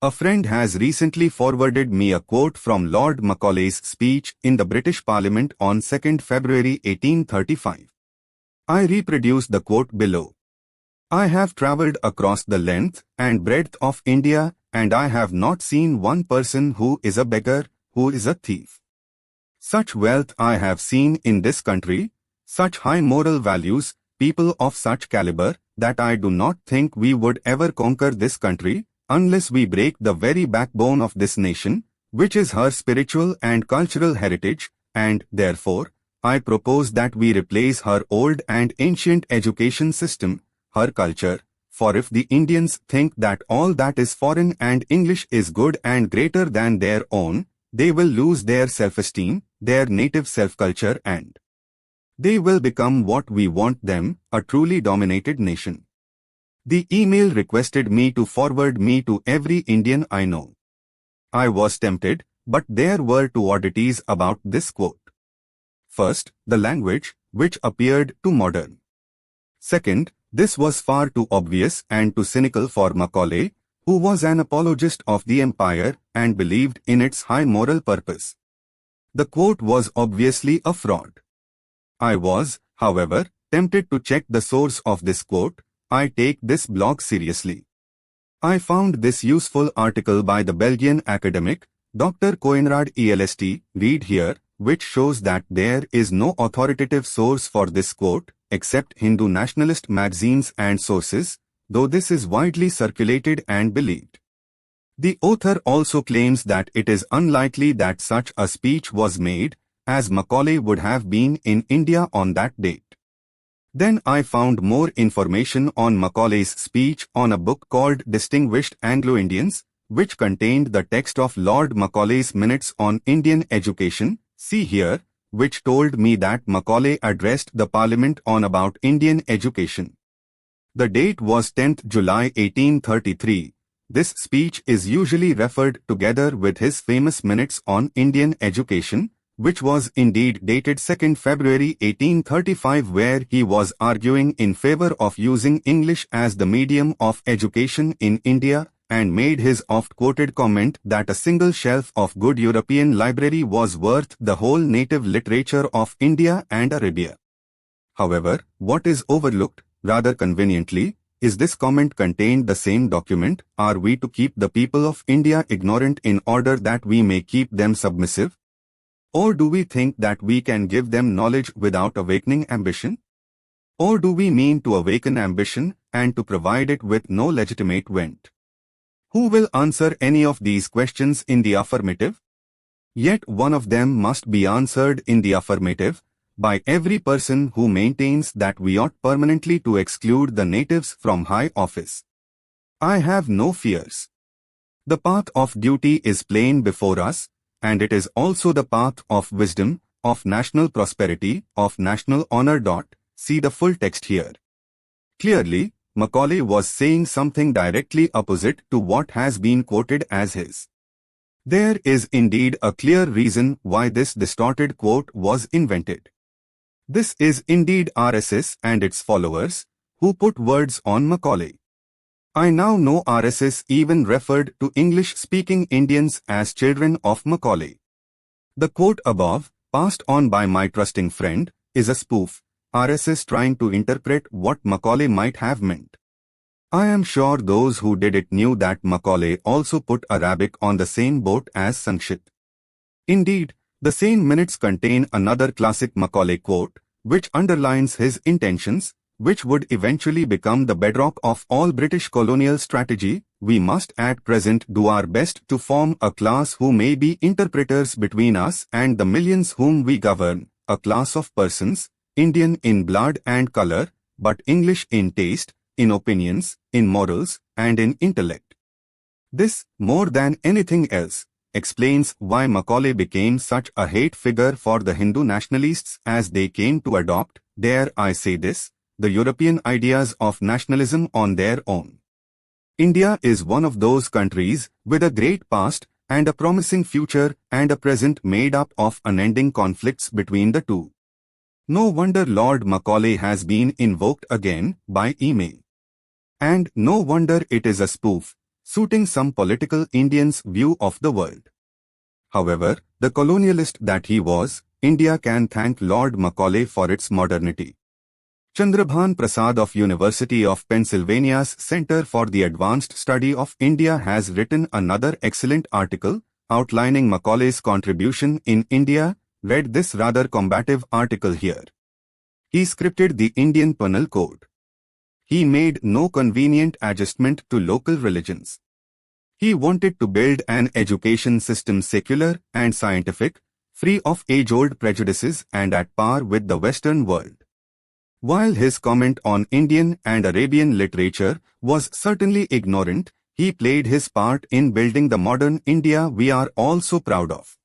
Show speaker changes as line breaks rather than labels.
A friend has recently forwarded me a quote from Lord Macaulay's speech in the British Parliament on 2nd February 1835. I reproduce the quote below. I have travelled across the length and breadth of India, and I have not seen one person who is a beggar, who is a thief. Such wealth I have seen in this country, such high moral values, people of such caliber, that I do not think we would ever conquer this country, unless we break the very backbone of this nation, which is her spiritual and cultural heritage, and, therefore, I propose that we replace her old and ancient education system, her culture, for if the Indians think that all that is foreign and English is good and greater than their own, they will lose their self-esteem, their native self-culture, and they will become what we want them, a truly dominated nation. The email requested me to forward me to every Indian I know. I was tempted, but there were two oddities about this quote. First, the language, which appeared too modern. Second, this was far too obvious and too cynical for Macaulay, who was an apologist of the empire and believed in its high moral purpose. The quote was obviously a fraud. I was, however, tempted to check the source of this quote. I take this blog seriously. I found this useful article by the Belgian academic, Dr. Coenraad Elst, read here, which shows that there is no authoritative source for this quote, except Hindu nationalist magazines and sources, though this is widely circulated and believed. The author also claims that it is unlikely that such a speech was made, as Macaulay would have been in India on that date. Then I found more information on Macaulay's speech on a book called Distinguished Anglo-Indians, which contained the text of Lord Macaulay's Minutes on Indian Education, see here, which told me that Macaulay addressed the Parliament on about Indian education. The date was 10th July 1833. This speech is usually referred together with his famous Minutes on Indian Education, which was indeed dated 2nd February 1835, where he was arguing in favor of using English as the medium of education in India, and made his oft-quoted comment that a single shelf of good European library was worth the whole native literature of India and Arabia. However, what is overlooked, rather conveniently, is this comment contained the same document. Are we to keep the people of India ignorant in order that we may keep them submissive? Or do we think that we can give them knowledge without awakening ambition? Or do we mean to awaken ambition and to provide it with no legitimate vent? Who will answer any of these questions in the affirmative? Yet one of them must be answered in the affirmative, by every person who maintains that we ought permanently to exclude the natives from high office. I have no fears. The path of duty is plain before us, and it is also the path of wisdom, of national prosperity, of national honor. See the full text here. Clearly, Macaulay was saying something directly opposite to what has been quoted as his. There is indeed a clear reason why this distorted quote was invented. This is indeed RSS and its followers, who put words on Macaulay. I now know RSS even referred to English-speaking Indians as children of Macaulay. The quote above, passed on by my trusting friend, is a spoof, RSS trying to interpret what Macaulay might have meant. I am sure those who did it knew that Macaulay also put Arabic on the same boat as Sanskrit. Indeed, the same minutes contain another classic Macaulay quote, which underlines his intentions, which would eventually become the bedrock of all British colonial strategy. We must at present do our best to form a class who may be interpreters between us and the millions whom we govern, a class of persons, Indian in blood and color, but English in taste, in opinions, in morals, and in intellect. This, more than anything else, explains why Macaulay became such a hate figure for the Hindu nationalists as they came to adopt, dare I say this, the European ideas of nationalism on their own. India is one of those countries with a great past and a promising future and a present made up of unending conflicts between the two. No wonder Lord Macaulay has been invoked again by email. And no wonder it is a spoof, suiting some political Indians' view of the world. However, the colonialist that he was, India can thank Lord Macaulay for its modernity. Chandrabhan Prasad of University of Pennsylvania's Center for the Advanced Study of India has written another excellent article outlining Macaulay's contribution in India. Read this rather combative article here. He scripted the Indian Penal Code. He made no convenient adjustment to local religions. He wanted to build an education system secular and scientific, free of age-old prejudices and at par with the Western world. While his comment on Indian and Arabian literature was certainly ignorant, he played his part in building the modern India we are all so proud of.